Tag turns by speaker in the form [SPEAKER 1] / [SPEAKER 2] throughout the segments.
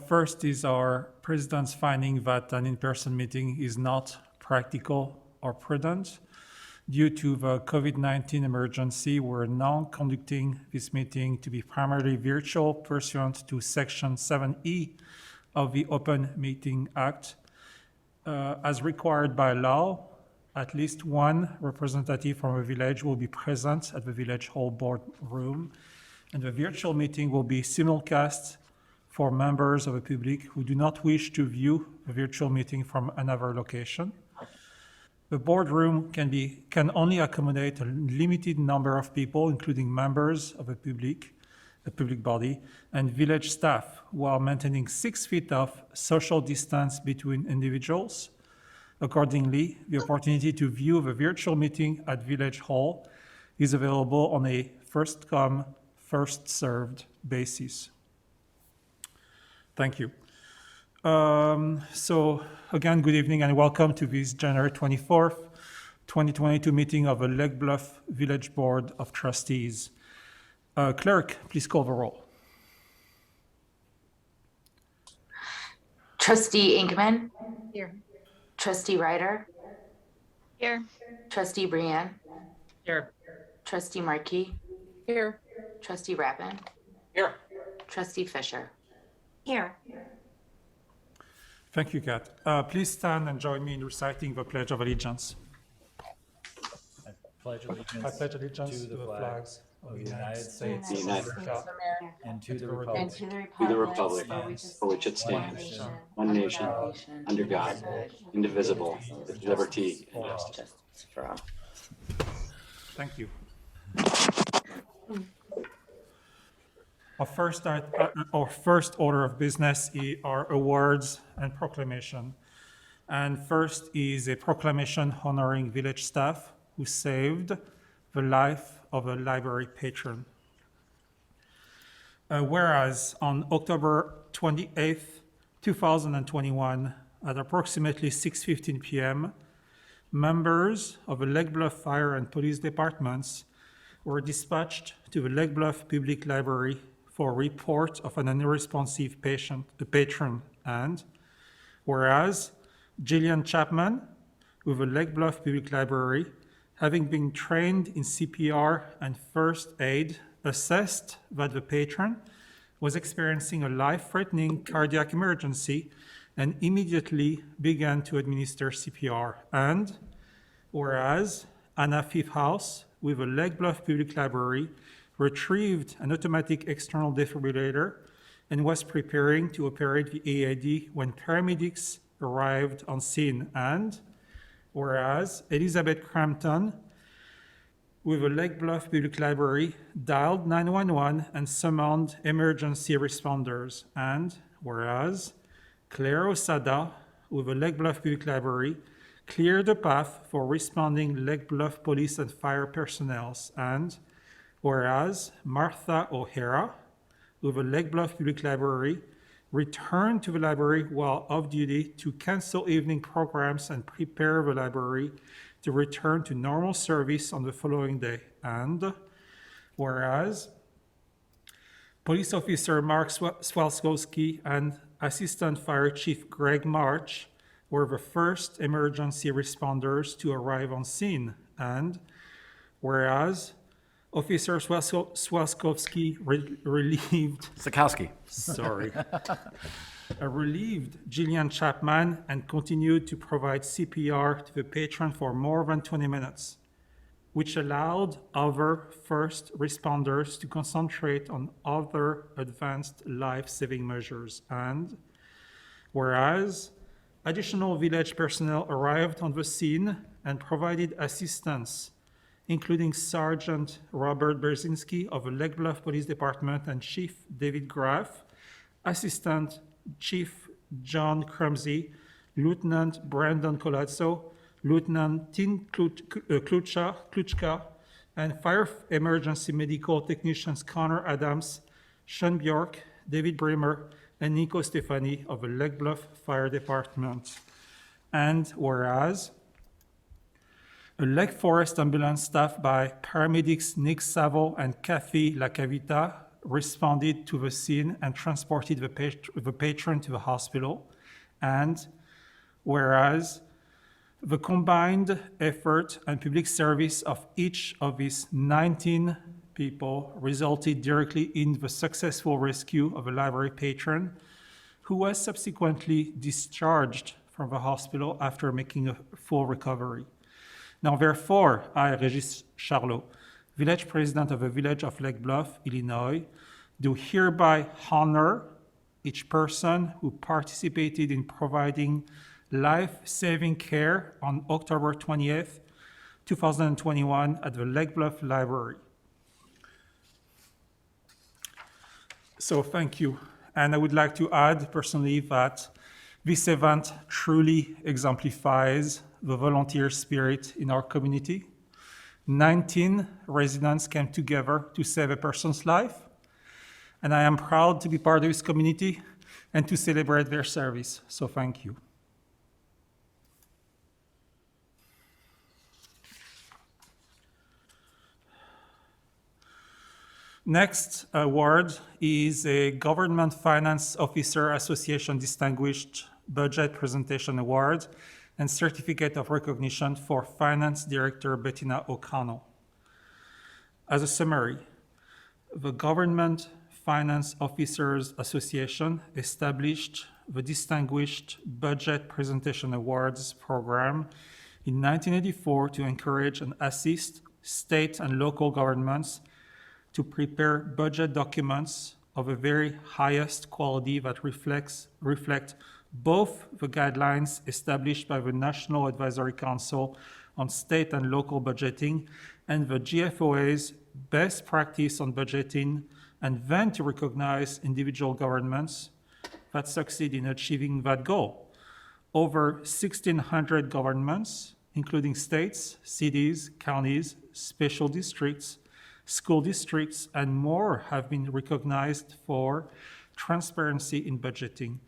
[SPEAKER 1] First is our president's finding that an in-person meeting is not practical or prudent. Due to the COVID-19 emergency, we're now conducting this meeting to be primarily virtual pursuant to Section 7E of the Open Meeting Act. As required by law, at least one representative from a village will be present at the Village Hall boardroom, and the virtual meeting will be simulcast for members of the public who do not wish to view the virtual meeting from another location. The boardroom can only accommodate a limited number of people, including members of the public body, and village staff, while maintaining 6 feet of social distance between individuals. Accordingly, the opportunity to view the virtual meeting at Village Hall is available on a first-come, first-served basis. Thank you. So again, good evening and welcome to this January 24th, 2022 meeting of the Lake Bluff Village Board of Trustees. Clerk, please call the roll.
[SPEAKER 2] Trustee Inkman?
[SPEAKER 3] Here.
[SPEAKER 2] Trustee Ryder?
[SPEAKER 3] Here.
[SPEAKER 2] Trustee Brienne?
[SPEAKER 3] Here.
[SPEAKER 2] Trustee Markey?
[SPEAKER 3] Here.
[SPEAKER 2] Trustee Rappin?
[SPEAKER 3] Here.
[SPEAKER 2] Trustee Fisher?
[SPEAKER 3] Here.
[SPEAKER 1] Thank you, Kat. Please stand and join me in reciting the Pledge of Allegiance.
[SPEAKER 4] I pledge
[SPEAKER 1] I pledge allegiance
[SPEAKER 4] to the flags of the United States
[SPEAKER 2] United
[SPEAKER 4] of
[SPEAKER 2] States
[SPEAKER 4] America and to the
[SPEAKER 2] and
[SPEAKER 4] republic
[SPEAKER 2] to the republic for which it stands, one nation, under God, indivisible, with liberty and justice for all.
[SPEAKER 1] Thank you. Our first order of business are awards and proclamation. And first is a proclamation honoring village staff who saved the life of a library patron. Whereas on October 28th, 2021, at approximately 6:15 p.m., members of the Lake Bluff Fire and Police Departments were dispatched to the Lake Bluff Public Library for a report of an unresponsive patron, and whereas Jillian Chapman with the Lake Bluff Public Library, having been trained in CPR and first aid, assessed that the patron was experiencing a life-threatening cardiac emergency and immediately began to administer CPR, and whereas Anna Fifhouse with the Lake Bluff Public Library retrieved an automatic external defibrillator and was preparing to operate the AED when paramedics arrived on scene, and whereas Elizabeth Crampton with the Lake Bluff Public Library dialed 911 and summoned emergency responders, and whereas Claire Osada with the Lake Bluff Public Library cleared the path for responding Lake Bluff police and fire personnel, and whereas Martha O'Hara with the Lake Bluff Public Library returned to the library while off duty to cancel evening programs and prepare the library to return to normal service on the following day, and whereas Police Officer Mark Swalskowski and Assistant Fire Chief Greg March were the first emergency responders to arrive on scene, and whereas Officer Swalskowski relieved Jillian Chapman and continued to provide CPR to the patron for more than 20 minutes, which allowed other first responders to concentrate on other advanced life-saving measures, and whereas additional village personnel arrived on the scene and provided assistance, including Sergeant Robert Berzinski of the Lake Bluff Police Department and Chief David Graff, Assistant Chief John Crumsey, Lieutenant Brandon Colazzo, Lieutenant Tim Kluchka, and Fire Emergency Medical Technicians Connor Adams, Sean Bjork, David Bremer, and Nico Stefani of the Lake Bluff Fire Department. And whereas a Lake Forest ambulance staffed by paramedics Nick Savo and Kathy LaCavita responded to the scene and transported the patron to the hospital. And whereas the combined effort and public service of each of these 19 people resulted directly in the successful rescue of a library patron who was subsequently discharged from the hospital after making a full recovery. Now, therefore, I, Régis Charlot, village president of the village of Lake Bluff, Illinois, do hereby honor each person who participated in providing life-saving care on October 28th, 2021 at the Lake Bluff Library. So thank you. And I would like to add personally that this event truly exemplifies the volunteer spirit in our community. 19 residents came together to save a person's life, and I am proud to be part of this community and to celebrate their service. So thank you. Next award is a Government Finance Officer Association Distinguished Budget Presentation Award and Certificate of Recognition for Finance Director Bettina O'Connell. As a summary, the Government Finance Officers Association established the Distinguished Budget Presentation Awards program in 1984 to encourage and assist state and local governments to prepare budget documents of a very highest quality that reflect both the guidelines established by the National Advisory Council on State and Local Budgeting and the GFOA's best practice on budgeting, and then to recognize individual governments that succeed in achieving that goal. Over 1,600 governments, including states, cities, counties, special districts, school districts, and more have been recognized for transparency in budgeting.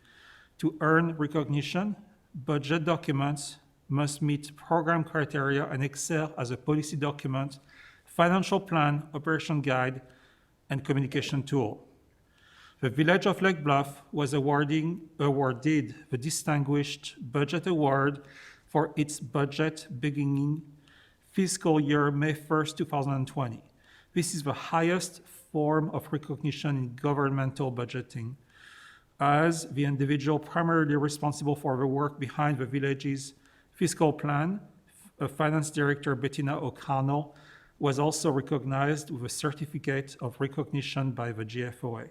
[SPEAKER 1] To earn recognition, budget documents must meet program criteria and excel as a policy document, financial plan, operation guide, and communication tool. The Village of Lake Bluff was awarded the Distinguished Budget Award for its budget beginning fiscal year May 1st, 2020. This is the highest form of recognition in governmental budgeting, as the individual primarily responsible for the work behind the village's fiscal plan, Finance Director Bettina O'Connell, was also recognized with a certificate of recognition by the GFOA.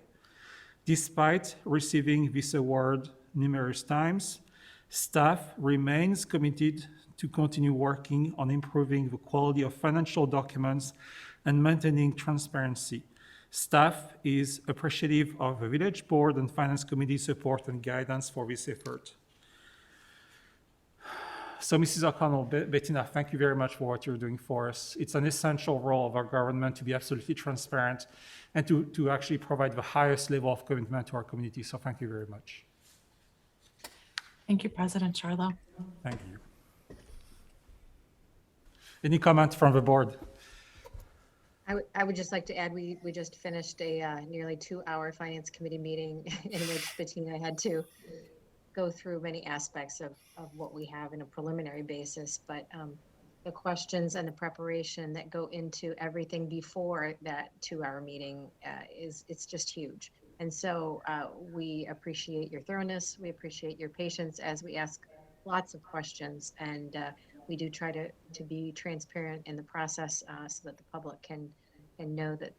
[SPEAKER 1] Despite receiving this award numerous times, staff remains committed to continue working on improving the quality of financial documents and maintaining transparency. Staff is appreciative of the Village Board and Finance Committee support and guidance for this effort. So Mrs. O'Connell, Bettina, thank you very much for what you're doing for us. It's an essential role of our government to be absolutely transparent and to actually provide the highest level of commitment to our community. So thank you very much.
[SPEAKER 5] Thank you, President Charlo.
[SPEAKER 1] Thank you. Any comment from the board?
[SPEAKER 6] I would just like to add, we just finished a nearly 2-hour Finance Committee meeting in which Bettina had to go through many aspects of what we have in a preliminary basis, but the questions and the preparation that go into everything before that 2-hour meeting it's just huge. And so we appreciate your thoroughness, we appreciate your patience as we ask lots of questions, and we do try to be transparent in the process so that the public can know that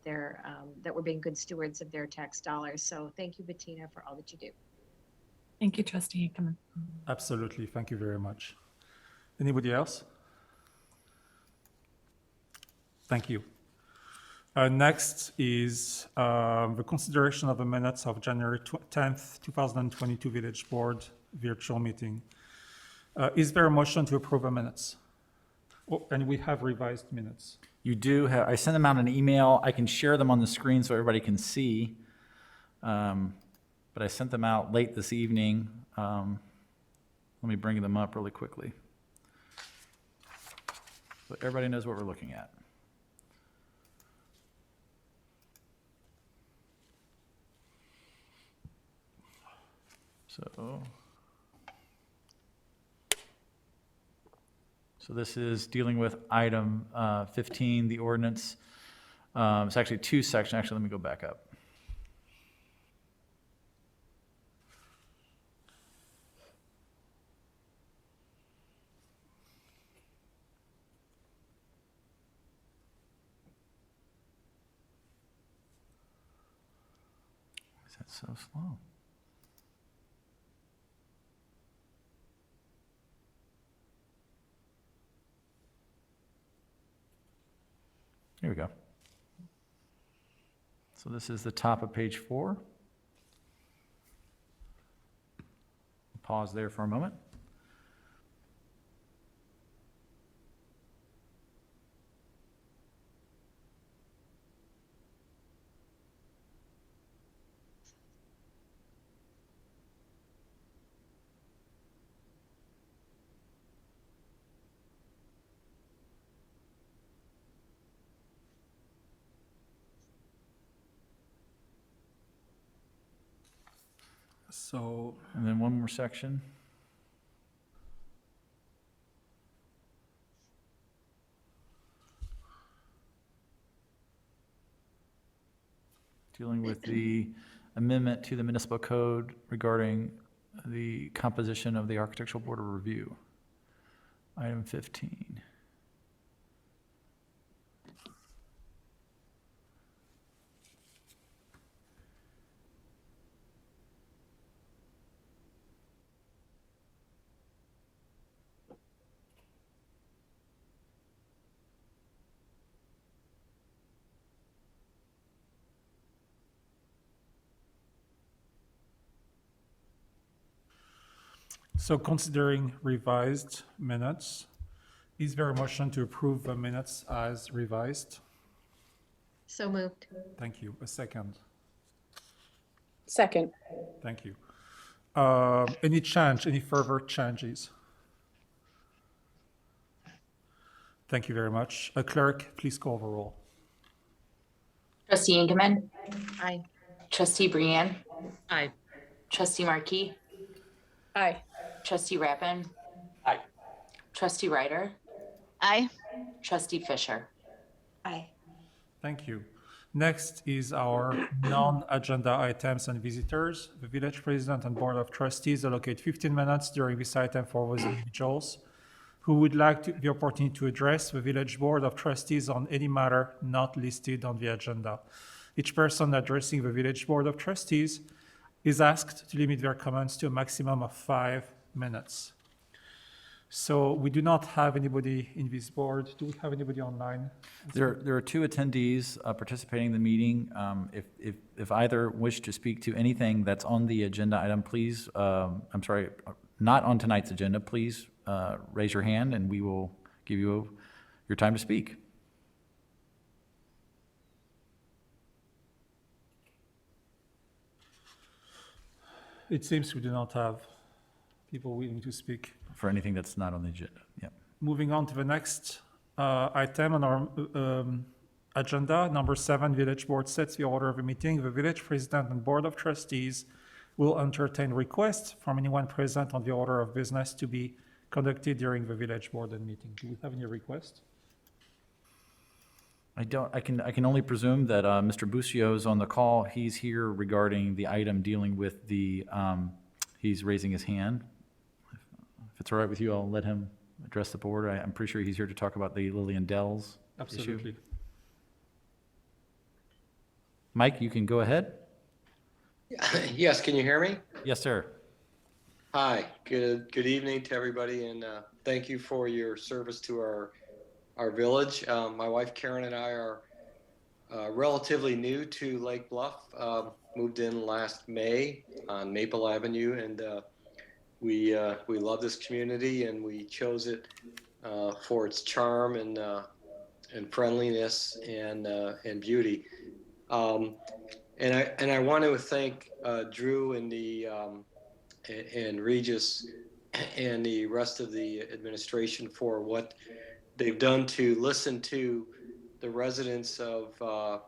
[SPEAKER 6] that we're being good stewards of their tax dollars. So thank you, Bettina, for all that you do.
[SPEAKER 5] Thank you, Trustee Hickman.
[SPEAKER 1] Absolutely. Thank you very much. Anybody else? Thank you. Next is the consideration of the minutes of January 10th, 2022 Village Board virtual meeting. Is there a motion to approve the minutes? Oh, and we have revised minutes.
[SPEAKER 4] You do have, I sent them out an email. I can share them on the screen so everybody can see. But I sent them out late this evening. Let me bring them up really quickly, so everybody knows what we're looking at. So this is dealing with item 15, the ordinance. It's actually two sections. Actually, let me go back up. Why is that so slow? Here we go. So this is the top of page 4. Pause there for a moment.
[SPEAKER 1] So,
[SPEAKER 4] And then one more section. Dealing with the amendment to the municipal code regarding the composition of the Architectural Board of Review. Item 15.
[SPEAKER 1] so considering revised minutes, is there a motion to approve the minutes as revised?
[SPEAKER 6] So moved.
[SPEAKER 1] Thank you. A second.
[SPEAKER 3] Second.
[SPEAKER 1] Thank you. Any further changes? Thank you very much. Clerk, please call the roll.
[SPEAKER 7] Trustee Ingemann,
[SPEAKER 6] Aye.
[SPEAKER 7] Trustee Brienne,
[SPEAKER 3] Aye.
[SPEAKER 7] Trustee Markey,
[SPEAKER 3] Aye.
[SPEAKER 7] Trustee Rappin,
[SPEAKER 2] Aye.
[SPEAKER 7] Trustee Ryder,
[SPEAKER 3] Aye.
[SPEAKER 7] Trustee Fisher.
[SPEAKER 6] Aye.
[SPEAKER 1] Thank you. Next is our non-agenda items and visitors. The village president and board of trustees allocate 15 minutes during this item for those individuals who would like the opportunity to address the village board of trustees on any matter not listed on the agenda. Each person addressing the village board of trustees is asked to limit their comments to a maximum of 5 minutes. So we do not have anybody in this board. Do we have anybody online?
[SPEAKER 4] There are two attendees participating in the meeting. If either wish to speak to anything that's on the agenda item, please, I'm sorry, not on tonight's agenda, please raise your hand and we will give you your time to speak.
[SPEAKER 1] It seems we do not have people willing to speak.
[SPEAKER 4] For anything that's not on the agenda, yeah.
[SPEAKER 1] Moving on to the next item on our agenda, number 7, village board sets the order of the meeting. The village president and board of trustees will entertain requests from anyone present on the order of business to be conducted during the village board and meeting. Do we have any requests?
[SPEAKER 4] I can only presume that Mr. Buscio is on the call. He's here regarding the item dealing with the, he's raising his hand. If it's all right with you, I'll let him address the board. I'm pretty sure he's here to talk about the Lillian Dells issue.
[SPEAKER 1] Absolutely.
[SPEAKER 4] Mike, you can go ahead.
[SPEAKER 8] Yes, can you hear me?
[SPEAKER 4] Yes, sir.
[SPEAKER 8] Hi, good evening to everybody, and thank you for your service to our village. My wife Karen and I are relatively new to Lake Bluff, moved in last May on Maple Avenue, and we love this community, and we chose it for its charm and friendliness and beauty. And I want to thank Drew and and Regis and the rest of the administration for what they've done to listen to the residents of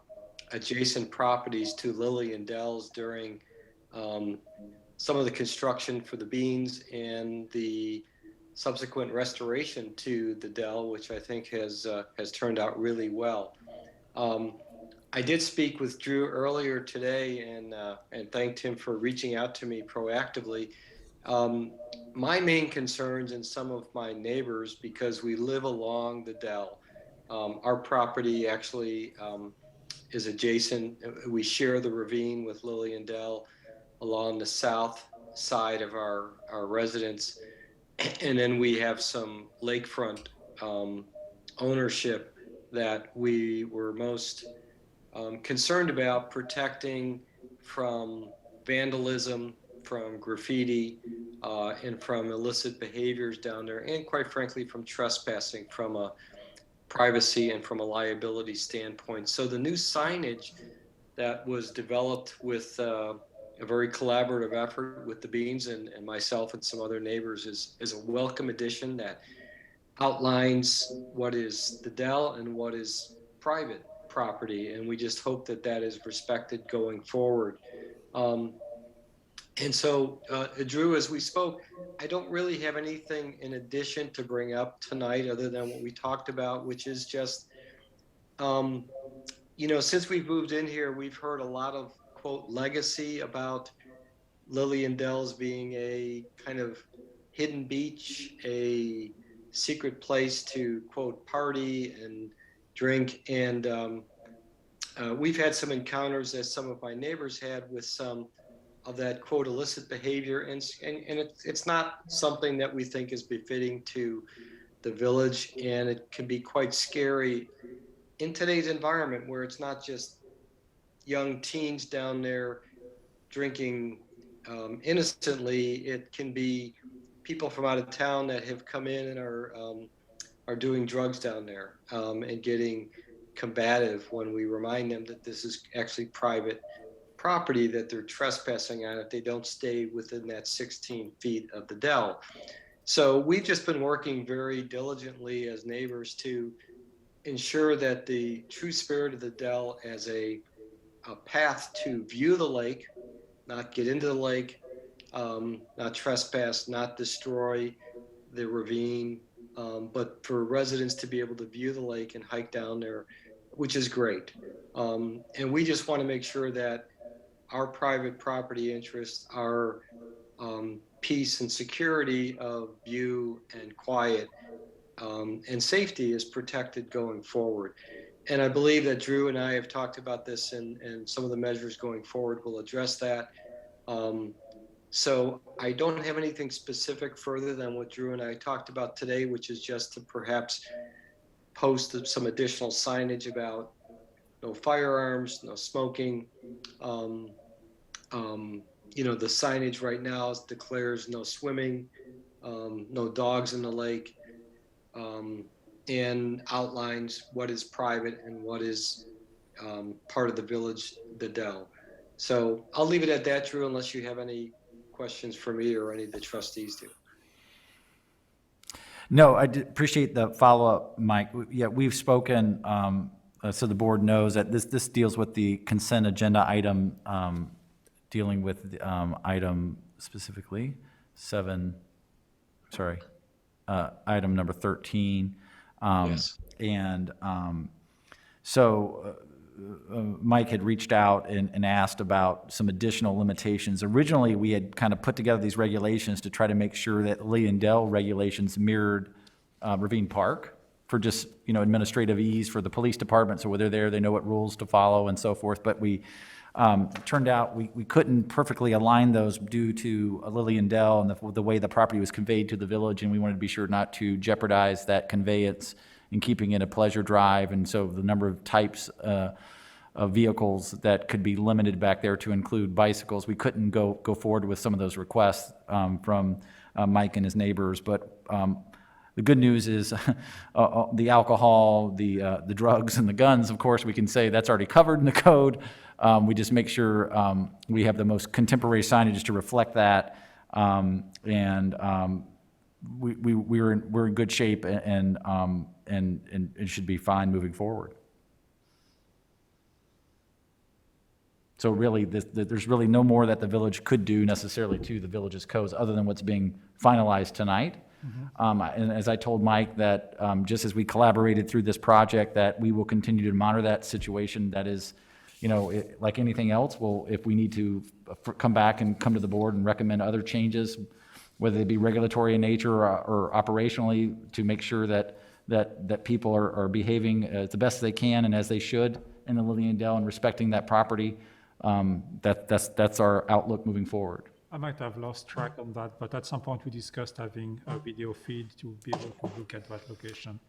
[SPEAKER 8] adjacent properties to Lillian Dells during some of the construction for the beans and the subsequent restoration to the dell, which I think has turned out really well. I did speak with Drew earlier today and thanked him for reaching out to me proactively. My main concerns and some of my neighbors, because we live along the dell, our property actually is adjacent. We share the ravine with Lily and Dell along the south side of our residence. And then we have some lakefront ownership that we were most concerned about protecting from vandalism, from graffiti, and from illicit behaviors down there, and quite frankly, from trespassing from a privacy and from a liability standpoint. So the new signage that was developed with a very collaborative effort with the Beans and myself and some other neighbors is a welcome addition that outlines what is the dell and what is private property, and we just hope that that is respected going forward. And so, Drew, as we spoke, I don't really have anything in addition to bring up tonight other than what we talked about, which is just, you know, since we've moved in here, we've heard a lot of, quote, legacy about Lily and Dell's being a kind of hidden beach, a secret place to, quote, party and drink. And we've had some encounters, as some of my neighbors had, with some of that, quote, illicit behavior. And it's not something that we think is befitting to the village. And it can be quite scary in today's environment where it's not just young teens down there drinking innocently. It can be people from out of town that have come in and are doing drugs down there and getting combative when we remind them that this is actually private property that they're trespassing on if they don't stay within that 16 feet of the dell. So we've just been working very diligently as neighbors to ensure that the true spirit of the dell as a path to view the lake, not get into the lake, not trespass, not destroy the ravine, but for residents to be able to view the lake and hike down there, which is great. And we just want to make sure that our private property interests, our peace and security of view and quiet and safety is protected going forward. And I believe that Drew and I have talked about this, and some of the measures going forward will address that. So I don't have anything specific further than what Drew and I talked about today, which is just to perhaps post some additional signage about no firearms, no smoking. You know, the signage right now declares no swimming, no dogs in the lake, and outlines what is private and what is part of the village, the dell. So I'll leave it at that, Drew, unless you have any questions for me or any of the trustees do.
[SPEAKER 4] No, I appreciate the follow-up, Mike. Yeah, we've spoken, so the board knows that this deals with the consent agenda item, dealing with item specifically item number 13.
[SPEAKER 8] Yes.
[SPEAKER 4] And so Mike had reached out and asked about some additional limitations. Originally, we had kind of put together these regulations to try to make sure that Lee and Dell regulations mirrored Ravine Park for just, you know, administrative ease for the police department. So when they're there, they know what rules to follow and so forth. But we turned out we couldn't perfectly align those due to Lily and Dell and the way the property was conveyed to the village, and we wanted to be sure not to jeopardize that conveyance in keeping it a pleasure drive. And so the number of types of vehicles that could be limited back there to include bicycles, we couldn't go forward with some of those requests from Mike and his neighbors. But the good news is the alcohol, the drugs, and the guns, of course, we can say that's already covered in the code. We just make sure we have the most contemporary signage to reflect that, and we're in good shape, and it should be fine moving forward. So really, there's really no more that the village could do necessarily to the village's codes other than what's being finalized tonight. And as I told Mike, that just as we collaborated through this project, that we will continue to monitor that situation. That is, like anything else, if we need to come back and come to the board and recommend other changes, whether they be regulatory in nature or operationally, to make sure that people are behaving the best they can and as they should in the Lillian Dell and respecting that property. That's our outlook moving forward.
[SPEAKER 1] I might have lost track on that, but at some point we discussed having a video feed to be able to look at that location.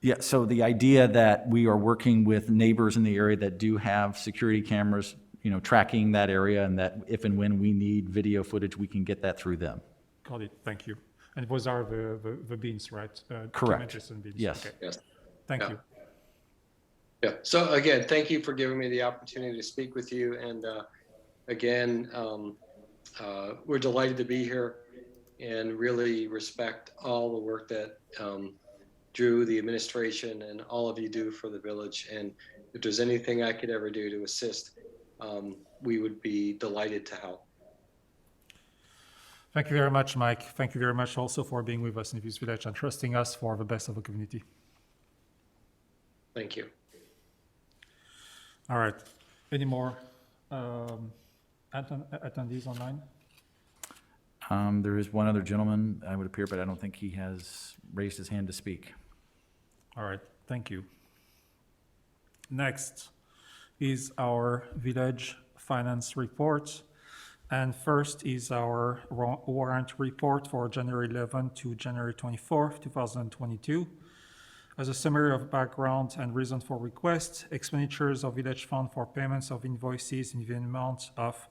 [SPEAKER 4] Yeah, so the idea that we are working with neighbors in the area that do have security cameras, tracking that area, and that if and when we need video footage, we can get that through them.
[SPEAKER 1] Got it, thank you. And those are the beans, right?
[SPEAKER 4] Correct.
[SPEAKER 1] Kim and beans.
[SPEAKER 4] Yes.
[SPEAKER 1] Okay.
[SPEAKER 8] Yes.
[SPEAKER 1] Thank
[SPEAKER 8] Yeah.
[SPEAKER 1] you.
[SPEAKER 8] Yeah. So again, thank you for giving me the opportunity to speak with you. And again, we're delighted to be here and really respect all the work that Drew, the administration, and all of you do for the village. And if there's anything I could ever do to assist, we would be delighted to help.
[SPEAKER 1] Thank you very much, Mike. Thank you very much also for being with us in this village and trusting us for the best of the community.
[SPEAKER 8] Thank you.
[SPEAKER 1] All right. Any more attendees online?
[SPEAKER 4] There is one other gentleman, I would appear, but I don't think he has raised his hand to speak.
[SPEAKER 1] All right, thank you. Next is our village finance report. And first is our warrant report for January 11 to January 24th, 2022. As a summary of background and reason for request, expenditures of village fund for payments of invoices in the amount of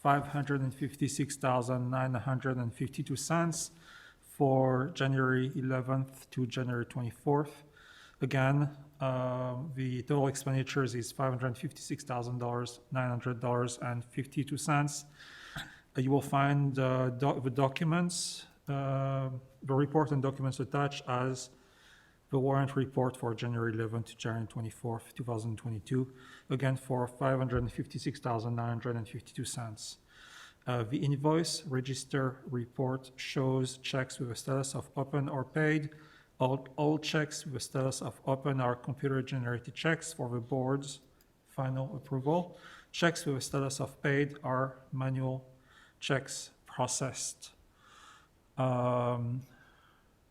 [SPEAKER 1] $556,952 for January 11th to January 24th. Again, the total expenditures is $556,900.52. You will find the documents, the report and documents attached as the warrant report for January 11th to January 24th, 2022, again for $556,952. The invoice register report shows checks with a status of open or paid. All checks with a status of open are computer-generated checks for the board's final approval. Checks with a status of paid are manual checks processed. And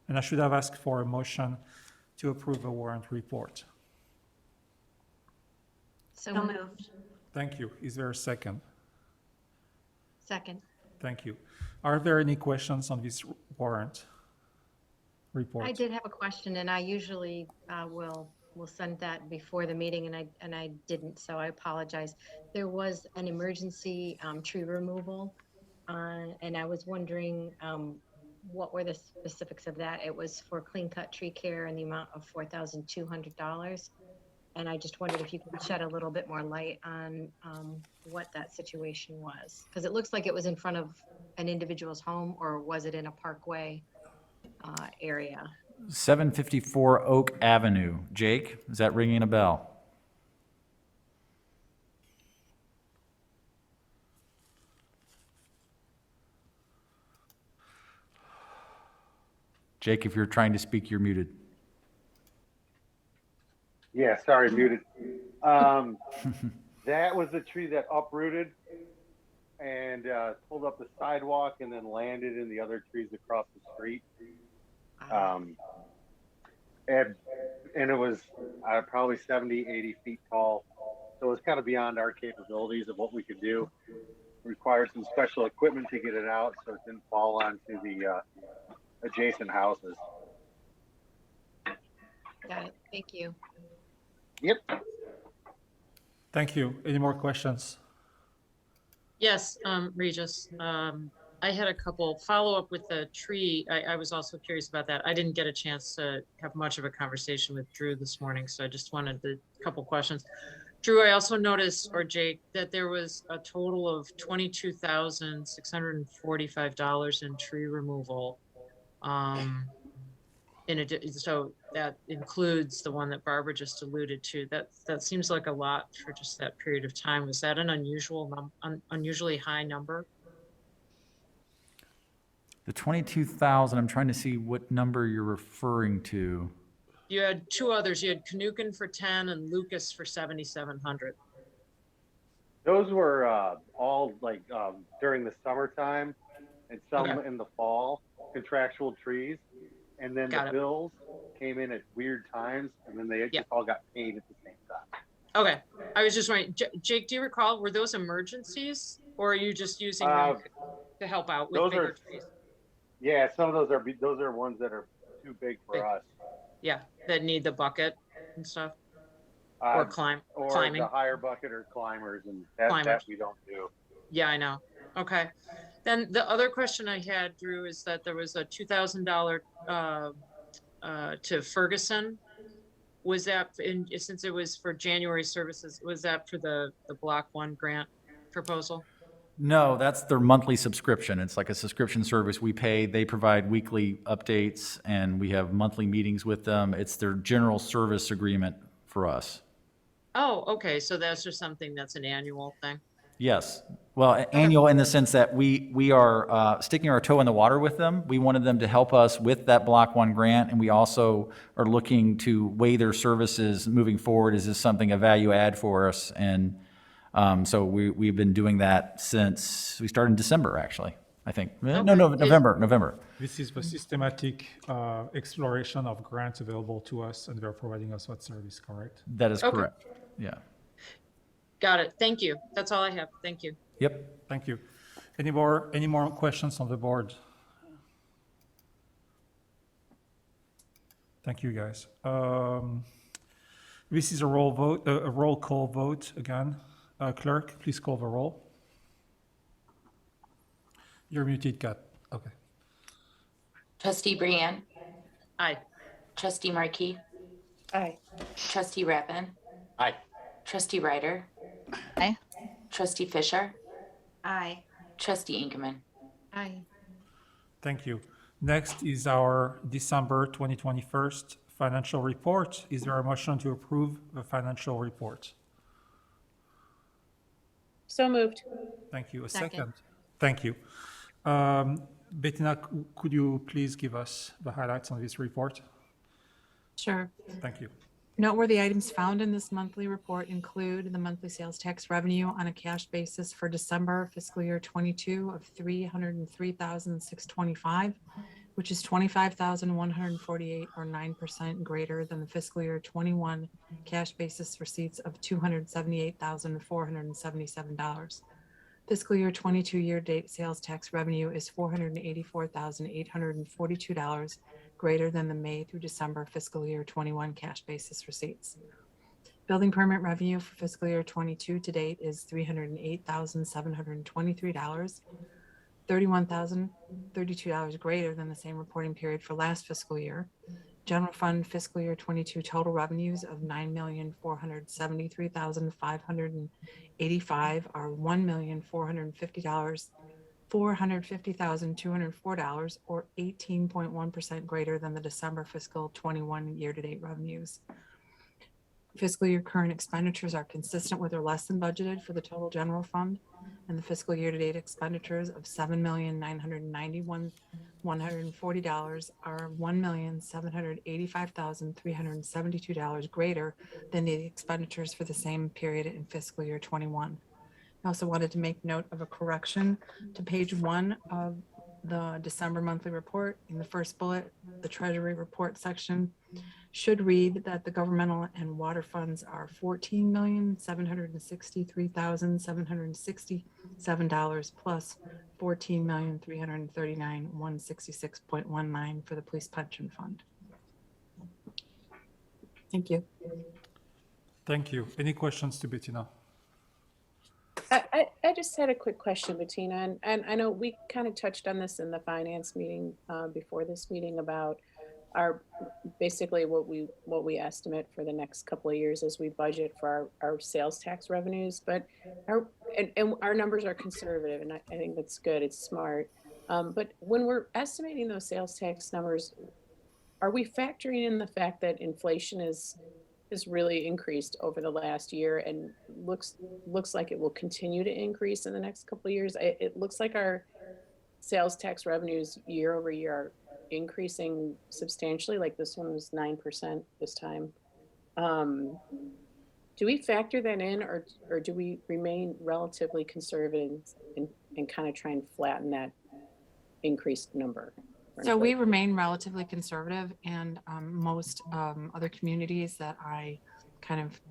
[SPEAKER 1] I should have asked for a motion to approve the warrant report.
[SPEAKER 6] So moved.
[SPEAKER 1] Thank you. Is there a second?
[SPEAKER 6] Second.
[SPEAKER 1] Thank you. Are there any questions on this warrant report?
[SPEAKER 6] I did have a question, and I usually will send that before the meeting, and I didn't, so I apologize. There was an emergency tree removal, and I was wondering what were the specifics of that. It was for clean cut tree care in the amount of $4,200, and I just wondered if you could shed a little bit more light on what that situation was, because it looks like it was in front of an individual's home, or was it in a parkway area?
[SPEAKER 4] 754 Oak Avenue. Jake, is that ringing a bell? Jake, if you're trying to speak, you're muted.
[SPEAKER 9] Yeah, sorry, muted. That was the tree that uprooted and pulled up the sidewalk and then landed in the other trees across the street. And it was probably 70, 80 feet tall. So it was kind of beyond our capabilities of what we could do. Required some special equipment to get it out so it didn't fall onto the adjacent houses.
[SPEAKER 6] Got it. Thank you.
[SPEAKER 9] Yep.
[SPEAKER 1] Thank you. Any more questions?
[SPEAKER 3] Yes, Regis. I had a couple follow-up with the tree. I was also curious about that. I didn't get a chance to have much of a conversation with Drew this morning, so I just wanted a couple questions. Drew, I also noticed, or Jake, that there was a total of $22,645 in tree removal. so that includes the one that Barbara just alluded to. That seems like a lot for just that period of time. Was that an unusually high number?
[SPEAKER 4] The 22,000, I'm trying to see what number you're referring to.
[SPEAKER 3] You had two others. You had Canucken for 10 and Lucas for 7,700.
[SPEAKER 9] Those were all like during the summertime and some
[SPEAKER 3] Okay.
[SPEAKER 9] in the fall, contractual trees. And then
[SPEAKER 3] Got
[SPEAKER 9] the
[SPEAKER 3] it.
[SPEAKER 9] bills came in at weird times, and then they just all got paid at the same time.
[SPEAKER 3] Okay. I was just wondering, Jake, do you recall, were those emergencies or are you just using them to help out with
[SPEAKER 9] Those
[SPEAKER 3] bigger
[SPEAKER 9] are,
[SPEAKER 3] trees?
[SPEAKER 9] yeah, some of those are ones that are too big for
[SPEAKER 3] Big.
[SPEAKER 9] us.
[SPEAKER 3] Yeah, that need the bucket and stuff or
[SPEAKER 9] Or
[SPEAKER 3] climbing.
[SPEAKER 9] the higher bucket or climbers, and that we don't do.
[SPEAKER 3] Yeah, I know. Okay. Then the other question I had, Drew, is that there was a $2,000 to Ferguson. Was that since it was for January services, was that for the Block 1 grant proposal?
[SPEAKER 4] No, that's their monthly subscription. It's like a subscription service we pay. They provide weekly updates, and we have monthly meetings with them. It's their general service agreement for us.
[SPEAKER 3] Oh, okay. So that's just something that's an annual thing.
[SPEAKER 4] Yes. Well, annual in the sense that we are sticking our toe in the water with them. We wanted them to help us with that Block 1 grant, and we also are looking to weigh their services moving forward. Is this something a value add for us? And so we've been doing that since we started in December, actually, I think. No, November.
[SPEAKER 1] This is the systematic exploration of grants available to us, and they're providing us that service, correct?
[SPEAKER 4] That is
[SPEAKER 3] Okay.
[SPEAKER 4] correct. Yeah.
[SPEAKER 3] Got it. Thank you. That's all I have. Thank you.
[SPEAKER 4] Yep.
[SPEAKER 1] Thank you. Any more questions on the board? Thank you, guys. This is a roll call vote again. Clerk, please call the roll. You're muted, Kat. Okay.
[SPEAKER 7] Trustee Brienne,
[SPEAKER 3] Aye.
[SPEAKER 7] Trustee Markey,
[SPEAKER 10] Aye.
[SPEAKER 7] Trustee Rappin,
[SPEAKER 2] Aye.
[SPEAKER 7] Trustee Ryder,
[SPEAKER 10] Aye.
[SPEAKER 7] Trustee Fisher,
[SPEAKER 10] Aye.
[SPEAKER 7] Trustee Inkerman.
[SPEAKER 6] Aye.
[SPEAKER 1] Thank you. Next is our December 2021 financial report. Is there a motion to approve the financial report?
[SPEAKER 10] So moved.
[SPEAKER 1] Thank you. A
[SPEAKER 6] Second.
[SPEAKER 1] second? Thank you. Bettina, could you please give us the highlights on this report?
[SPEAKER 5] Sure.
[SPEAKER 1] Thank you.
[SPEAKER 5] Noteworthy items found in this monthly report include the monthly sales tax revenue on a cash basis for December fiscal year 22 of $303,625, which is $25,148 or 9% greater than the fiscal year 21 cash basis receipts of $278,477. Fiscal year 22 year-to-date sales tax revenue is $484,842, greater than the May through December fiscal year 21 cash basis receipts. Building permit revenue for fiscal year 22 to date is $308,723, $31,032 greater than the same reporting period for last fiscal year. General fund fiscal year 22 total revenues of $9,473,585 are $450,204 or 18.1% greater than the December fiscal 21 year-to-date revenues. Fiscal year current expenditures are consistent with or less than budgeted for the total general fund, and the fiscal year-to-date expenditures of $7,991,140 are $1,785,372 greater than the expenditures for the same period in fiscal year 21. I also wanted to make note of a correction to page 1 of the December monthly report. In the first bullet, the Treasury report section should read that the governmental and water funds are $14,763,767 plus $14,339,166.19 for the police pension fund. Thank you.
[SPEAKER 1] Thank you. Any questions to Bettina?
[SPEAKER 10] I just had a quick question, Bettina, and I know we kind of touched on this in the finance meeting before this meeting about our basically what we estimate for the next couple of years as we budget for our sales tax revenues, but our numbers are conservative, and I think that's good. It's smart. But when we're estimating those sales tax numbers, are we factoring in the fact that inflation has really increased over the last year and looks like it will continue to increase in the next couple of years? It looks like our sales tax revenues year over year are increasing substantially. Like this one was 9% this time. Do we factor that in, or do we remain relatively conservative and kind of try and flatten that increased number? for
[SPEAKER 5] So we
[SPEAKER 10] inflation?
[SPEAKER 5] remain relatively conservative, and most other communities that I kind of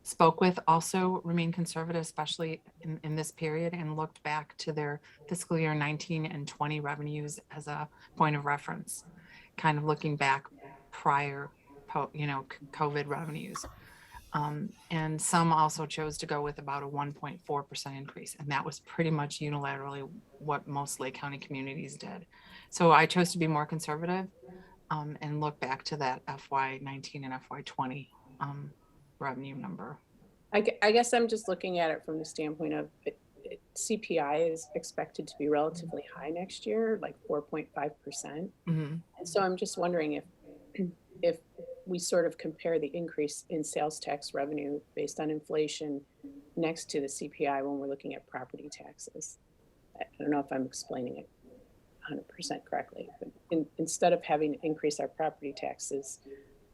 [SPEAKER 5] spoke with also remain conservative, especially in this period, and looked back to their fiscal year 19 and 20 revenues as a point of reference, kind of looking back prior, COVID revenues. And some also chose to go with about a 1.4% increase. And that was pretty much unilaterally what most Lake County communities did. So I chose to be more conservative and look back to that FY19 and FY20 revenue number.
[SPEAKER 10] I guess I'm just looking at it from the standpoint of CPI is expected to be relatively high next year, like 4.5%.
[SPEAKER 5] Mm-hmm.
[SPEAKER 10] And so I'm just wondering if we sort of compare the increase in sales tax revenue based on inflation next to the CPI when we're looking at property taxes. I don't know if I'm explaining it 100% correctly, but instead of having to increase our property taxes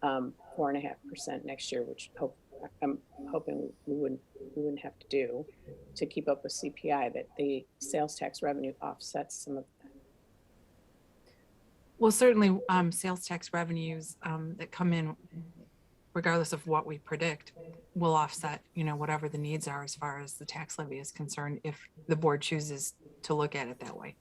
[SPEAKER 10] 4.5% next year, which I'm hoping we wouldn't have to do to keep up with CPI, that the sales tax revenue offsets some of that.
[SPEAKER 5] Well, certainly sales tax revenues that come in, regardless of what we predict, will offset, whatever the needs are as far as the tax levy is concerned, if the board chooses to look at it that way.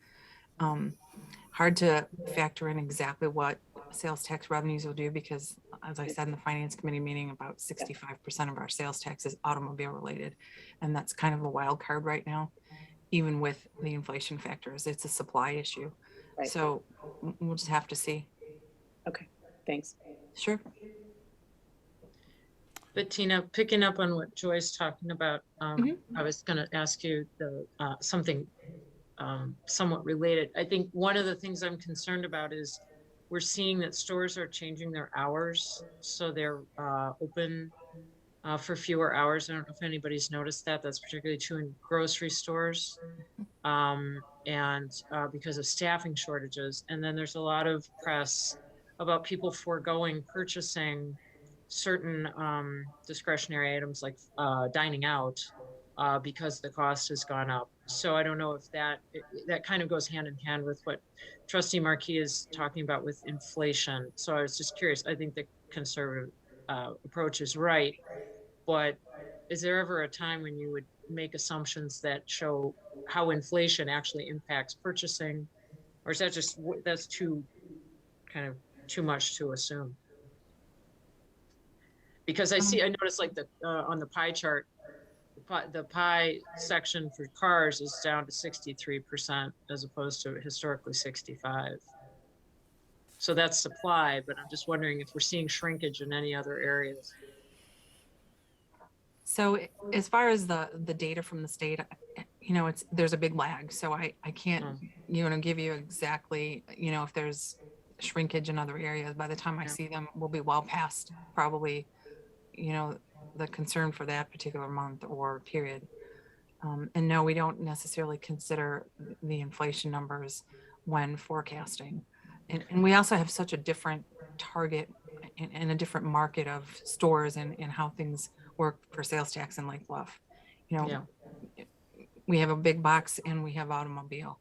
[SPEAKER 5] Hard to factor in exactly what sales tax revenues will do because, as I said in the finance committee meeting, about 65% of our sales tax is automobile related. And that's kind of a wild card right now, even with the inflation factors. It's a supply issue.
[SPEAKER 10] Right.
[SPEAKER 5] So we'll just have to see.
[SPEAKER 10] Okay, thanks.
[SPEAKER 5] Sure.
[SPEAKER 3] Bettina, picking up on what Joy's talking about, I was going to ask you something somewhat related. I think one of the things I'm concerned about is we're seeing that stores are changing their hours, so they're open for fewer hours. I don't know if anybody's noticed that. That's particularly true in grocery stores, and because of staffing shortages. And then there's a lot of press about people foregoing purchasing certain discretionary items like dining out because the cost has gone up. So I don't know if that kind of goes hand in hand with what Trustee Markey is talking about with inflation. So I was just curious. I think the conservative approach is right, but is there ever a time when you would make assumptions that show how inflation actually impacts purchasing, or is that that's too much to assume? Because I noticed like on the pie chart, the pie section for cars is down to 63% as opposed to historically 65%. So that's supply, but I'm just wondering if we're seeing shrinkage in any other areas.
[SPEAKER 5] So as far as the data from the state, there's a big lag. So I can't, give you exactly, if there's shrinkage in other areas. By the time I see them, we'll be well past probably, the concern for that particular month or period. And no, we don't necessarily consider the inflation numbers when forecasting. And we also have such a different target and a different market of stores and how things work for sales tax in Lake Bluff. We have a big box and we have automobile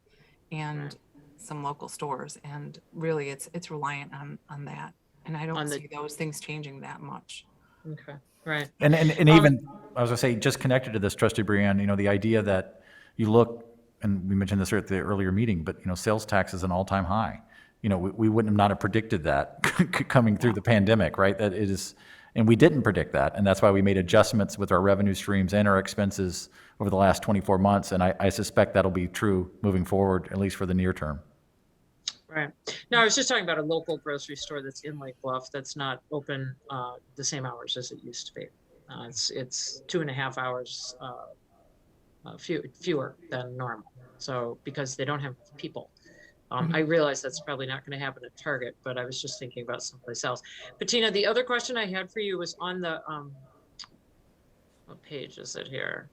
[SPEAKER 5] and some local stores. And really it's reliant on that. And I don't see those things changing that much.
[SPEAKER 3] Okay, right.
[SPEAKER 4] And even, I was gonna say, just connected to this, Trustee Brienne, the idea that you look, and we mentioned this at the earlier meeting, but, sales tax is an all-time high. We wouldn't not have predicted that coming through the pandemic, right? That it is, and we didn't predict that. And that's why we made adjustments with our revenue streams and our expenses over the last 24 months. And I suspect that'll be true moving forward, at least for the near term.
[SPEAKER 3] Right. No, I was just talking about a local grocery store that's in Lake Bluff that's not open the same hours as it used to be. It's 2.5 hours fewer than normal. So because they don't have people. I realize that's probably not going to happen at Target, but I was just thinking about someplace else. Bettina, the other question I had for you was on the, what page is it here?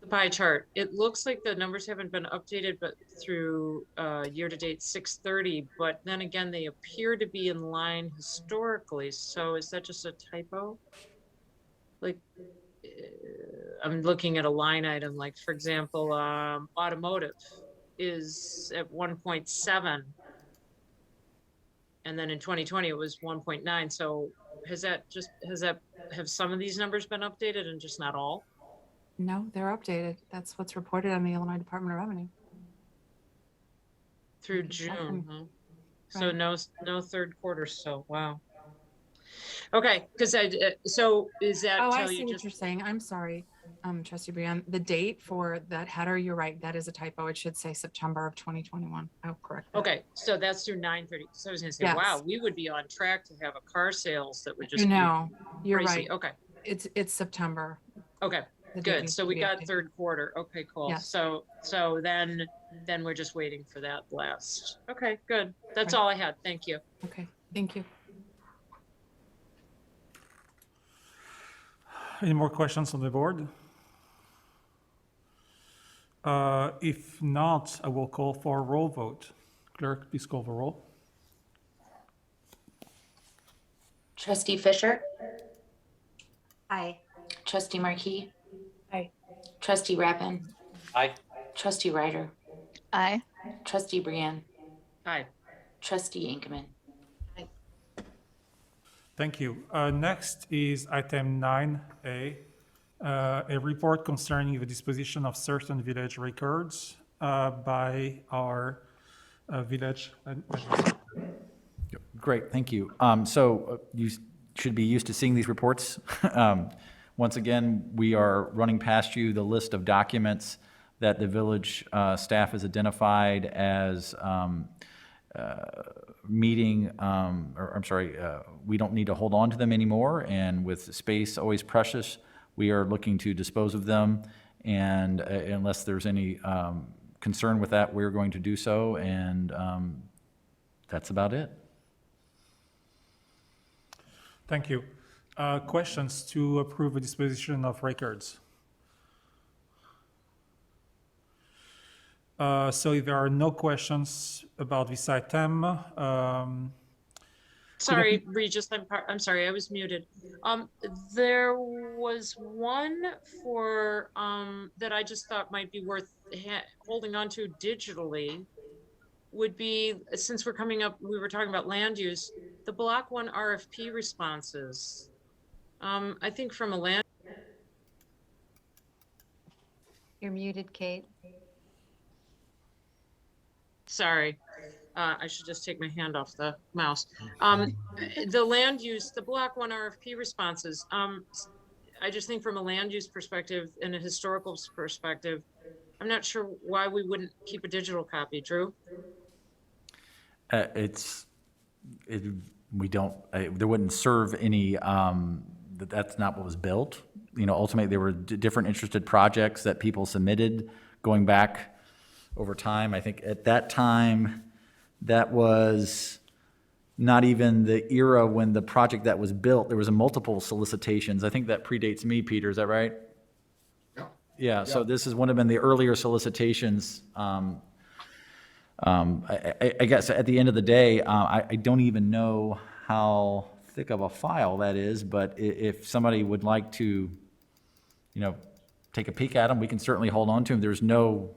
[SPEAKER 3] The pie chart. It looks like the numbers haven't been updated, but through year-to-date 6/30, but then again, they appear to be in line historically. So is that just a typo? Like, I'm looking at a line item, like, for example, automotive is at 1.7. And then in 2020, it was 1.9. So have some of these numbers been updated and just not all?
[SPEAKER 5] No, they're updated. That's what's reported on the Illinois Department of Revenue.
[SPEAKER 3] Through
[SPEAKER 5] Check
[SPEAKER 3] June,
[SPEAKER 5] them.
[SPEAKER 3] huh? So
[SPEAKER 5] Right.
[SPEAKER 3] no third quarter, so wow. Okay, because so is that
[SPEAKER 5] Oh, I
[SPEAKER 3] tell
[SPEAKER 5] see
[SPEAKER 3] you
[SPEAKER 5] what
[SPEAKER 3] just,
[SPEAKER 5] you're saying. I'm sorry, Trustee Brian. The date for that header, you're right. That is a typo. It should say September of 2021. I'll correct that.
[SPEAKER 3] okay, so that's through 9/30. So I was gonna say,
[SPEAKER 5] Yes.
[SPEAKER 3] wow, we would be on track to have a car sales that would just be
[SPEAKER 5] No, you're
[SPEAKER 3] crazy.
[SPEAKER 5] right.
[SPEAKER 3] Okay,
[SPEAKER 5] It's September.
[SPEAKER 3] okay,
[SPEAKER 5] The date
[SPEAKER 3] good.
[SPEAKER 5] needs
[SPEAKER 3] So
[SPEAKER 5] to
[SPEAKER 3] we
[SPEAKER 5] be
[SPEAKER 3] got
[SPEAKER 5] updated.
[SPEAKER 3] third quarter. Okay, cool.
[SPEAKER 5] Yes.
[SPEAKER 3] So then we're just waiting for that last. Okay, good. That's
[SPEAKER 5] Right.
[SPEAKER 3] all I had. Thank you.
[SPEAKER 5] Okay, thank you.
[SPEAKER 1] Any more questions on the board? If not, I will call for a roll vote. Clerk, please call the roll.
[SPEAKER 7] Trustee Fisher,
[SPEAKER 6] Aye.
[SPEAKER 7] Trustee Markey,
[SPEAKER 10] Aye.
[SPEAKER 7] Trustee Rappin,
[SPEAKER 2] Aye.
[SPEAKER 7] Trustee Ryder,
[SPEAKER 11] Aye.
[SPEAKER 7] Trustee Brienne,
[SPEAKER 3] Hi.
[SPEAKER 7] Trustee Inkman.
[SPEAKER 1] Thank you. Next is item 9A, a report concerning the disposition of certain village records by our village administrator.
[SPEAKER 4] Great, thank you. So you should be used to seeing these reports. Once again, we are running past you the list of documents that the village staff has identified as meeting, we don't need to hold on to them anymore. And with space always precious, we are looking to dispose of them. And unless there's any concern with that, we're going to do so. And that's about it.
[SPEAKER 1] Thank you. Questions to approve the disposition of records? So if there are no questions about this item,
[SPEAKER 3] Sorry, Regis, I'm sorry, I was muted. There was one for, that I just thought might be worth holding on to digitally, would be, since we're coming up, we were talking about land use, the Block 1 RFP responses. I think from a land,
[SPEAKER 6] You're muted, Kate.
[SPEAKER 3] sorry, I should just take my hand off the mouse. The land use, the Block 1 RFP responses, I just think from a land use perspective and a historical perspective, I'm not sure why we wouldn't keep a digital copy. Drew?
[SPEAKER 4] We don't, there wouldn't serve any, that's not what was built. You know, ultimately, there were different interested projects that people submitted going back over time. I think at that time, that was not even the era when the project that was built, there was a multiple solicitations. I think that predates me, Peter, is that right? Yeah, so this is one of the earlier solicitations. I guess at the end of the day, I don't even know how thick of a file that is, but if somebody would like to, you know, take a peek at them, we can certainly hold on to them. There's no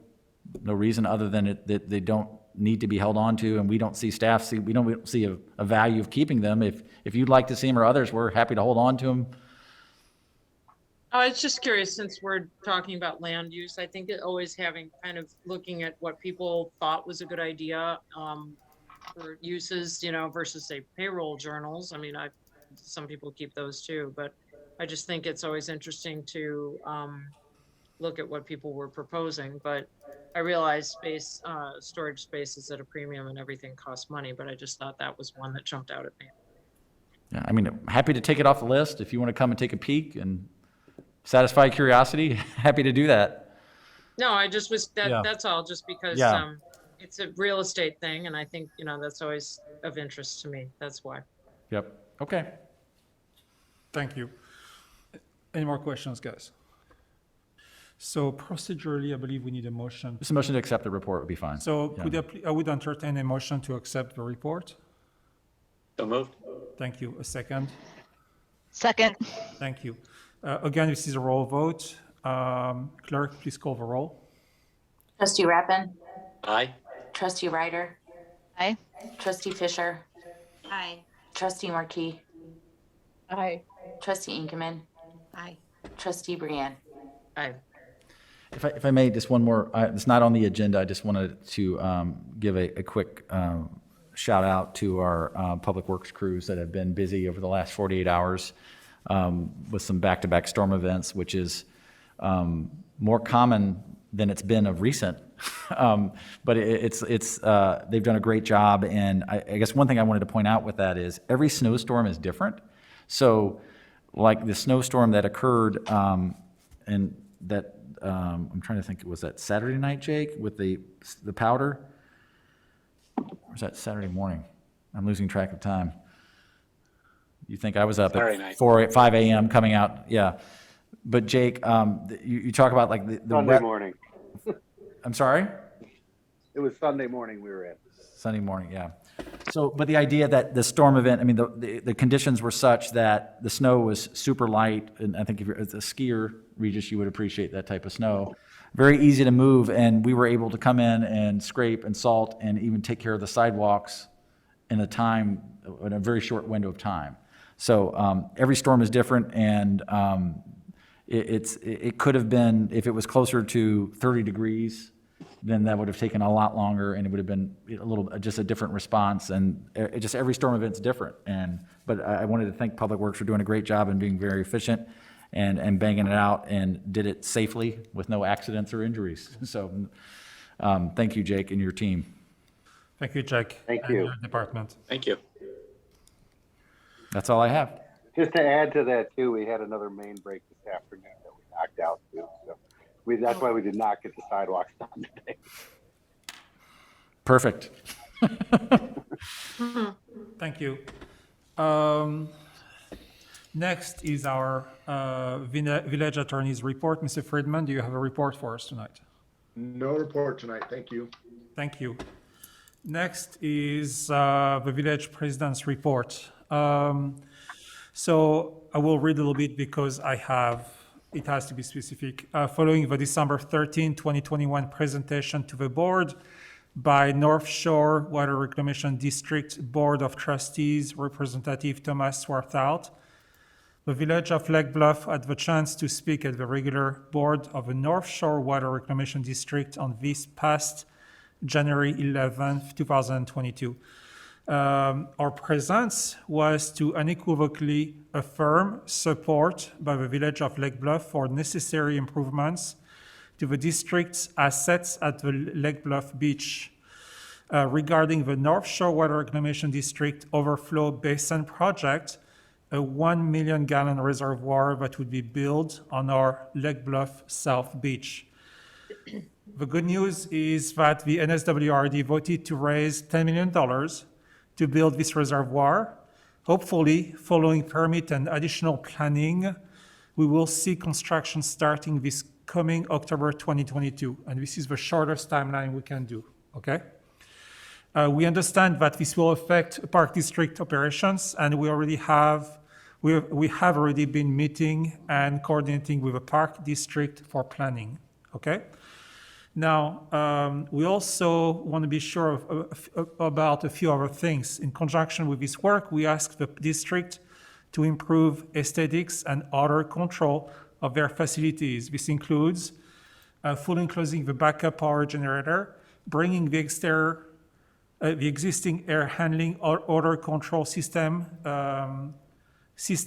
[SPEAKER 4] reason other than that they don't need to be held on to, and we don't see we don't see a value of keeping them. If you'd like to see them or others, we're happy to hold on to them.
[SPEAKER 3] I was just curious, since we're talking about land use, I think it always having kind of looking at what people thought was a good idea for uses, you know, versus say payroll journals. I mean, some people keep those too, but I just think it's always interesting to look at what people were proposing. But I realize storage space is at a premium and everything costs money, but I just thought that was one that jumped out at me.
[SPEAKER 4] Yeah, I mean, I'm happy to take it off the list. If you want to come and take a peek and satisfy curiosity, happy to do that.
[SPEAKER 3] No, I just was,
[SPEAKER 4] Yeah.
[SPEAKER 3] that's all, just because,
[SPEAKER 4] Yeah.
[SPEAKER 3] It's a real estate thing, and I think, that's always of interest to me. That's why.
[SPEAKER 4] Yep, okay.
[SPEAKER 1] Thank you. Any more questions, guys? So procedurally, I believe we need a motion.
[SPEAKER 4] Just a motion to accept the report would be fine.
[SPEAKER 1] So
[SPEAKER 4] Yeah.
[SPEAKER 1] I would entertain a motion to accept the report.
[SPEAKER 2] So moved.
[SPEAKER 1] Thank you. A second?
[SPEAKER 11] Second.
[SPEAKER 1] Thank you. Again, this is a roll vote. Clerk, please call the roll.
[SPEAKER 7] Trustee Rappin,
[SPEAKER 2] Aye.
[SPEAKER 7] trustee Ryder,
[SPEAKER 11] Aye.
[SPEAKER 7] trustee Fisher,
[SPEAKER 6] Aye.
[SPEAKER 7] trustee Markey,
[SPEAKER 10] Aye.
[SPEAKER 7] trustee Inkerman,
[SPEAKER 6] Aye.
[SPEAKER 7] trustee Brienne.
[SPEAKER 3] Aye.
[SPEAKER 4] If I may, just one more, it's not on the agenda, I just wanted to give a quick shout out to our public works crews that have been busy over the last 48 hours with some back-to-back storm events, which is more common than it's been of recent. But they've done a great job, and I guess one thing I wanted to point out with that is every snowstorm is different. So like the snowstorm that occurred and that I'm trying to think, was that Saturday night, Jake, with the powder? Or was that Saturday morning? I'm losing track of time. You think I was up
[SPEAKER 2] Saturday
[SPEAKER 4] at
[SPEAKER 2] night.
[SPEAKER 4] 5 a.m. coming out? Yeah. But Jake, you talk about like the
[SPEAKER 9] Sunday morning.
[SPEAKER 4] I'm sorry?
[SPEAKER 9] It was Sunday morning we were in.
[SPEAKER 4] Sunday morning, yeah. So, but the idea that the storm event, I mean, the conditions were such that the snow was super light, and I think if you're as a skier, Regis, you would appreciate that type of snow. Very easy to move, and we were able to come in and scrape and salt and even take care of the sidewalks in a very short window of time. So every storm is different, and it could have been, if it was closer to 30 degrees, then that would have taken a lot longer, and it would have been just a different response, and just every storm event's different. But I wanted to thank Public Works for doing a great job and being very efficient and banging it out, and did it safely with no accidents or injuries. So thank you, Jake, and your team.
[SPEAKER 1] Thank you, Jack.
[SPEAKER 9] Thank
[SPEAKER 1] and
[SPEAKER 9] you.
[SPEAKER 1] your department.
[SPEAKER 2] Thank you.
[SPEAKER 4] That's all I have.
[SPEAKER 9] Just to add to that too, we had another main break this afternoon that we knocked out too. So that's why we did not get the sidewalks done today.
[SPEAKER 4] Perfect.
[SPEAKER 1] Thank you. Next is our village attorney's report. Mr. Friedman, do you have a report for us tonight?
[SPEAKER 12] No report tonight, thank you.
[SPEAKER 1] Thank you. Next is the village president's report. So I will read a little bit because it has to be specific. Following the December 13, 2021 presentation to the board by North Shore Water Reclamation District Board of Trustees Representative Thomas Swarthout, the village of Lake Bluff had the chance to speak at the regular board of the North Shore Water Reclamation District on this past January 11th, 2022. Our presence was to unequivocally affirm support by the village of Lake Bluff for necessary improvements to the district's assets at the Lake Bluff Beach. Regarding the North Shore Water Reclamation District Overflow Basin project, a 1 million gallon reservoir that would be built on our Lake Bluff South Beach. The good news is that the NSWRD voted to raise $10 million to build this reservoir. Hopefully, following permit and additional planning, we will see construction starting this coming October 2022. And this is the shortest timeline we can do, okay? We understand that this will affect Park District operations, and we have already been meeting and coordinating with the Park District for planning, okay? Now, we also want to be sure about a few other things. In conjunction with this work, we asked the district to improve aesthetics and odor control of their facilities. This includes fully enclosing the backup power generator, bringing the existing air handling odor control system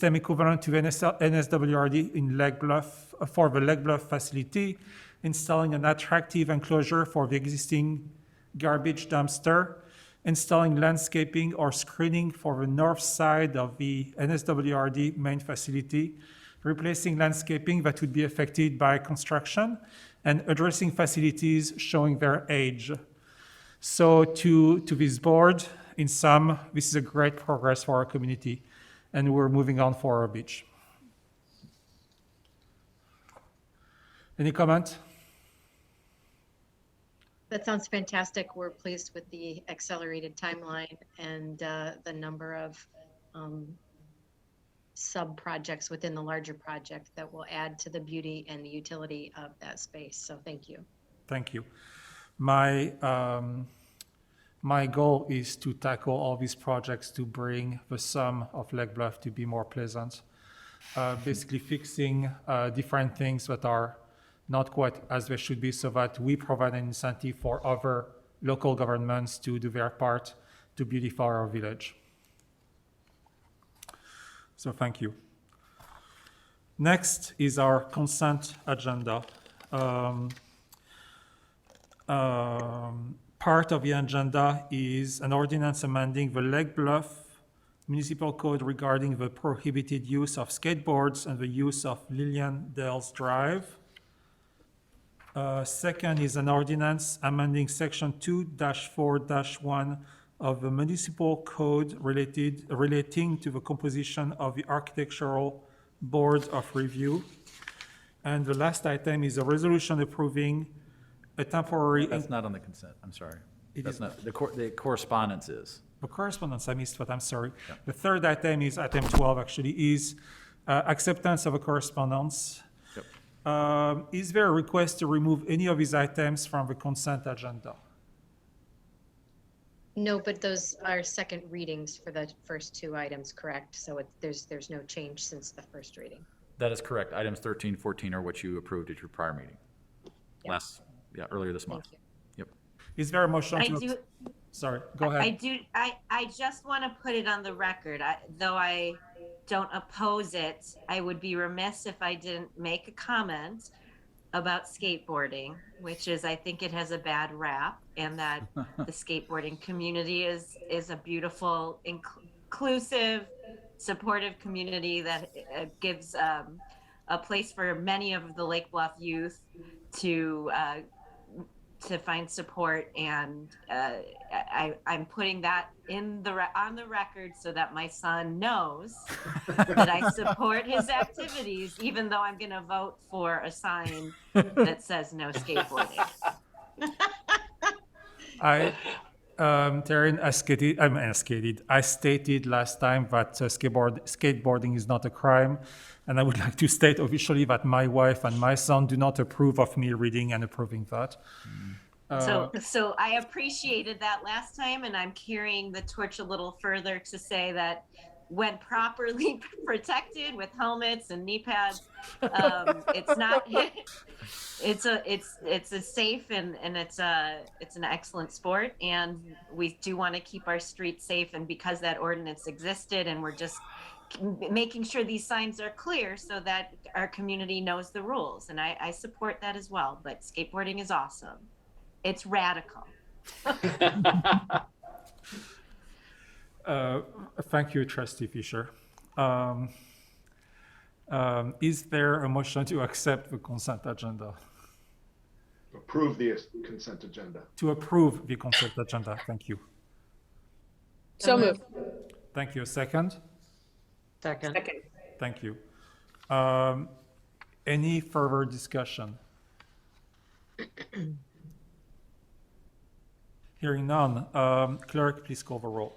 [SPEAKER 1] equivalent to NSWRD in Lake Bluff for the Lake Bluff facility, installing an attractive enclosure for the existing garbage dumpster, installing landscaping or screening for the north side of the NSWRD main facility, replacing landscaping that would be affected by construction, and addressing facilities showing their age. So to this board, in sum, this is a great progress for our community, and we're moving on for our beach. Any comment?
[SPEAKER 6] That sounds fantastic. We're pleased with the accelerated timeline and the number of sub-projects within the larger project that will add to the beauty and the utility of that space. So thank you.
[SPEAKER 1] Thank you. My goal is to tackle all these projects to bring the sum of Lake Bluff to be more pleasant. Basically fixing different things that are not quite as they should be, so that we provide an incentive for other local governments to do their part to beautify our village. So thank you. Next is our consent agenda. Part of the agenda is an ordinance amending the Lake Bluff Municipal Code regarding the prohibited use of skateboards and the use of Lillian Dales Drive. Second is an ordinance amending section 2-4-1 of the municipal code relating to the composition of the architectural board of review. And the last item is a resolution approving a temporary.
[SPEAKER 4] That's not on the consent, I'm sorry.
[SPEAKER 1] It
[SPEAKER 4] That's
[SPEAKER 1] is
[SPEAKER 4] not, the correspondence is.
[SPEAKER 1] The correspondence, I missed what, I'm sorry. Yeah. The third item is item 12, actually, is acceptance of a correspondence.
[SPEAKER 4] Yep.
[SPEAKER 1] Is there a request to remove any of these items from the consent agenda?
[SPEAKER 6] No, but those are second readings for the first two items, correct? So there's no change since the first reading.
[SPEAKER 4] That is correct. Items 13, 14 are what you approved at your prior meeting.
[SPEAKER 6] Yep.
[SPEAKER 4] Earlier this month.
[SPEAKER 6] Thank you.
[SPEAKER 4] Yep.
[SPEAKER 1] Is there a motion to?
[SPEAKER 13] I do.
[SPEAKER 1] Sorry, go ahead.
[SPEAKER 13] I just want to put it on the record. Though I don't oppose it, I would be remiss if I didn't make a comment about skateboarding, which is, I think it has a bad rap, and that the skateboarding community is a beautiful, inclusive, supportive community that gives a place for many of the Lake Bluff youth to find support, and I'm putting that on the record so that my son knows that I support his activities, even though I'm going to vote for a sign that says no skateboarding.
[SPEAKER 1] Taryn, I stated last time that skateboarding is not a crime, and I would like to state officially that my wife and my son do not approve of me reading and approving that.
[SPEAKER 13] So I appreciated that last time, and I'm carrying the torch a little further to say that when properly protected with helmets and knee pads, it's not. It's a safe and it's an excellent sport, and we do want to keep our streets safe. And because that ordinance existed, and we're just making sure these signs are clear so that our community knows the rules, and I support that as well. But skateboarding is awesome. It's radical.
[SPEAKER 1] Thank you, Trustee Fisher. Is there a motion to accept the consent agenda?
[SPEAKER 12] Approve the consent agenda.
[SPEAKER 1] To approve the consent agenda, thank you.
[SPEAKER 10] So moved.
[SPEAKER 1] Thank you. Second?
[SPEAKER 3] Second.
[SPEAKER 1] Thank you. Any further discussion? Hearing none. Clerk, please call the roll.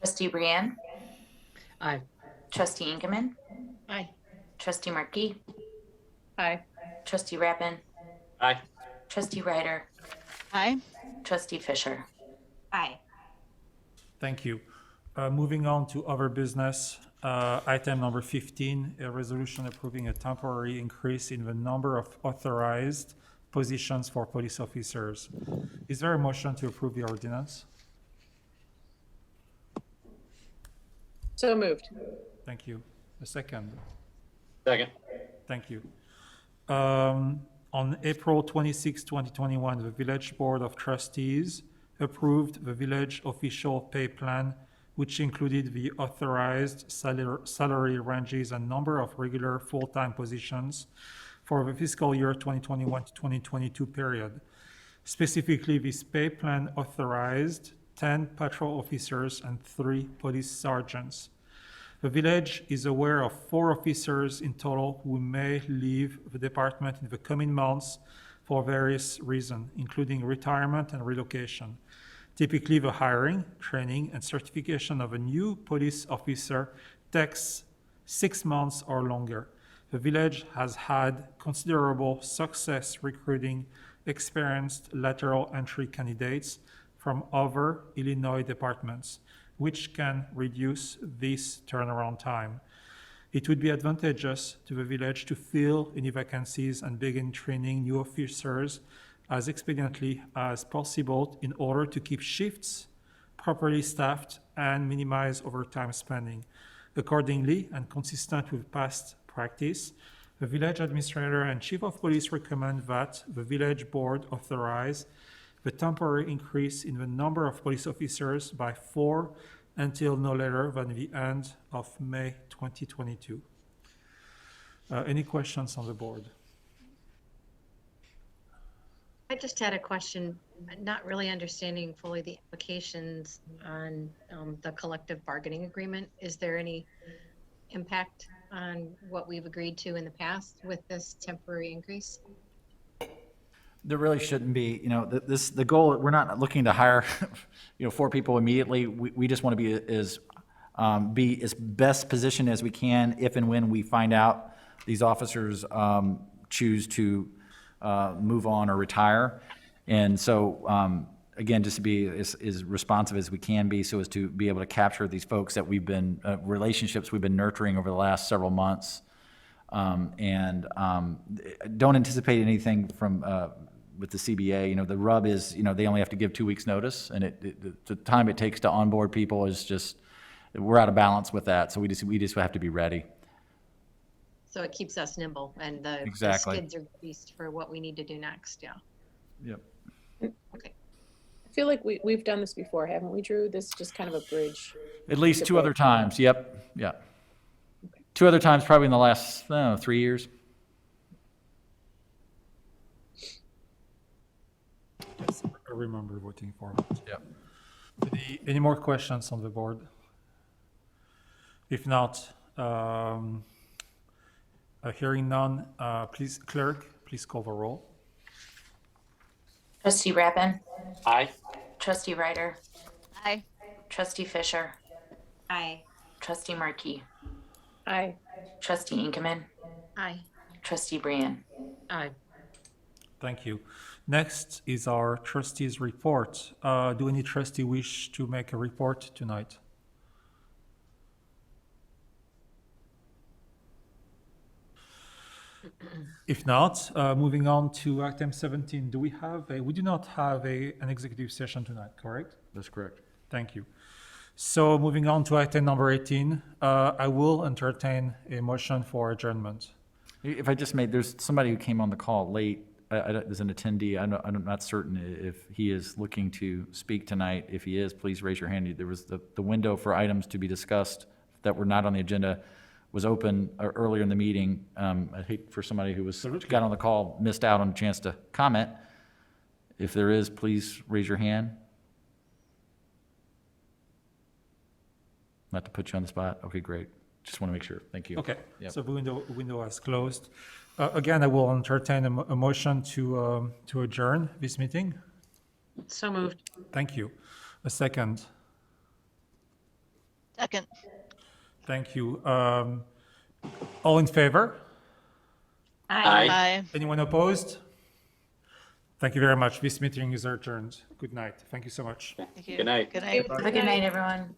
[SPEAKER 7] Trustee Brienne,
[SPEAKER 3] Aye.
[SPEAKER 7] Trustee Ingemann,
[SPEAKER 6] Aye.
[SPEAKER 7] Trustee Markey,
[SPEAKER 10] Aye.
[SPEAKER 7] Trustee Rappin,
[SPEAKER 2] Aye.
[SPEAKER 7] Trustee Ryder,
[SPEAKER 11] Aye.
[SPEAKER 7] Trustee Fisher.
[SPEAKER 13] Aye.
[SPEAKER 1] Thank you. Moving on to other business, item number 15, a resolution approving a temporary increase in the number of authorized positions for police officers. Is there a motion to approve the ordinance?
[SPEAKER 10] So moved.
[SPEAKER 1] Thank you. A second.
[SPEAKER 2] Second.
[SPEAKER 1] Thank you. On April 26, 2021, the Village Board of Trustees approved the village official pay plan, which included the authorized salary ranges and number of regular full-time positions for the fiscal year 2021 to 2022 period. Specifically, this pay plan authorized 10 patrol officers and 3 police sergeants. The village is aware of 4 officers in total who may leave the department in the coming months for various reasons, including retirement and relocation. Typically, the hiring, training, and certification of a new police officer takes 6 months or longer. The village has had considerable success recruiting experienced lateral entry candidates from other Illinois departments, which can reduce this turnaround time. It would be advantageous to the village to fill any vacancies and begin training new officers as expediently as possible in order to keep shifts properly staffed and minimize overtime spending. Accordingly, and consistent with past practice, the village administrator and chief of police recommend that the village board authorize the temporary increase in the number of police officers by 4 until no later than the end of May 2022. Any questions on the board?
[SPEAKER 6] I just had a question, not really understanding fully the implications on the collective bargaining agreement. Is there any impact on what we've agreed to in the past with this temporary increase?
[SPEAKER 4] There really shouldn't be, the goal, we're not looking to hire, 4 people immediately. We just want to be as best positioned as we can if and when we find out these officers choose to move on or retire. And so, again, just to be as responsive as we can be so as to be able to capture these folks that we've been, relationships we've been nurturing over the last several months. And don't anticipate anything from with the CBA. The rub is, they only have to give 2 weeks notice, and the time it takes to onboard people is just, we're out of balance with that. So we just have to be ready.
[SPEAKER 6] So it keeps us nimble and the
[SPEAKER 4] Exactly.
[SPEAKER 6] skids are greased for what we need to do next. Yeah.
[SPEAKER 4] Yep.
[SPEAKER 6] Okay.
[SPEAKER 10] I feel like we've done this before, haven't we, Drew? This is just kind of a bridge.
[SPEAKER 4] At least
[SPEAKER 10] to
[SPEAKER 4] 2 other
[SPEAKER 10] bridge.
[SPEAKER 4] times. Yep. Yeah. 2 other times probably in the last, 3 years.
[SPEAKER 1] Yes, I remember voting for it.
[SPEAKER 4] Yep.
[SPEAKER 1] Any more questions on the board? If not, hearing none, please, clerk, please call the roll.
[SPEAKER 7] Trustee Rappin.
[SPEAKER 2] Aye.
[SPEAKER 7] Trustee Ryder.
[SPEAKER 11] Aye.
[SPEAKER 7] Trustee Fisher.
[SPEAKER 13] Aye.
[SPEAKER 7] Trustee Markey.
[SPEAKER 10] Aye.
[SPEAKER 7] Trustee Inkeman.
[SPEAKER 6] Aye.
[SPEAKER 7] Trustee Brand.
[SPEAKER 3] Aye.
[SPEAKER 1] Thank you. Next is our trustees report. Do any trustee wish to make a report tonight? If not, moving on to item 17, we do not have an executive session tonight, correct?
[SPEAKER 4] That's correct.
[SPEAKER 1] Thank you. So moving on to item number 18, I will entertain a motion for adjournment.
[SPEAKER 4] If I just there's somebody who came on the call late, there's an attendee, I'm not certain if he is looking to speak tonight. If he is, please raise your hand. There was the window for items to be discussed that were not on the agenda was open earlier in the meeting. I hate for somebody who got on the call, missed out on a chance to comment. If there is, please raise your hand. Not to put you on the spot. Okay, great. Just want to make sure. Thank you.
[SPEAKER 1] Okay,
[SPEAKER 4] Yep.
[SPEAKER 1] so the window is closed. Again, I will entertain a motion to adjourn this meeting.
[SPEAKER 3] So moved.
[SPEAKER 1] Thank you. A second.
[SPEAKER 11] Second.
[SPEAKER 1] Thank you. All in favor?
[SPEAKER 2] Aye.
[SPEAKER 11] Aye.
[SPEAKER 1] Anyone opposed? Thank you very much. This meeting is adjourned. Good night. Thank you so much.
[SPEAKER 11] Thank you.
[SPEAKER 2] Good night.
[SPEAKER 11] Good night.
[SPEAKER 7] Have a good night, everyone.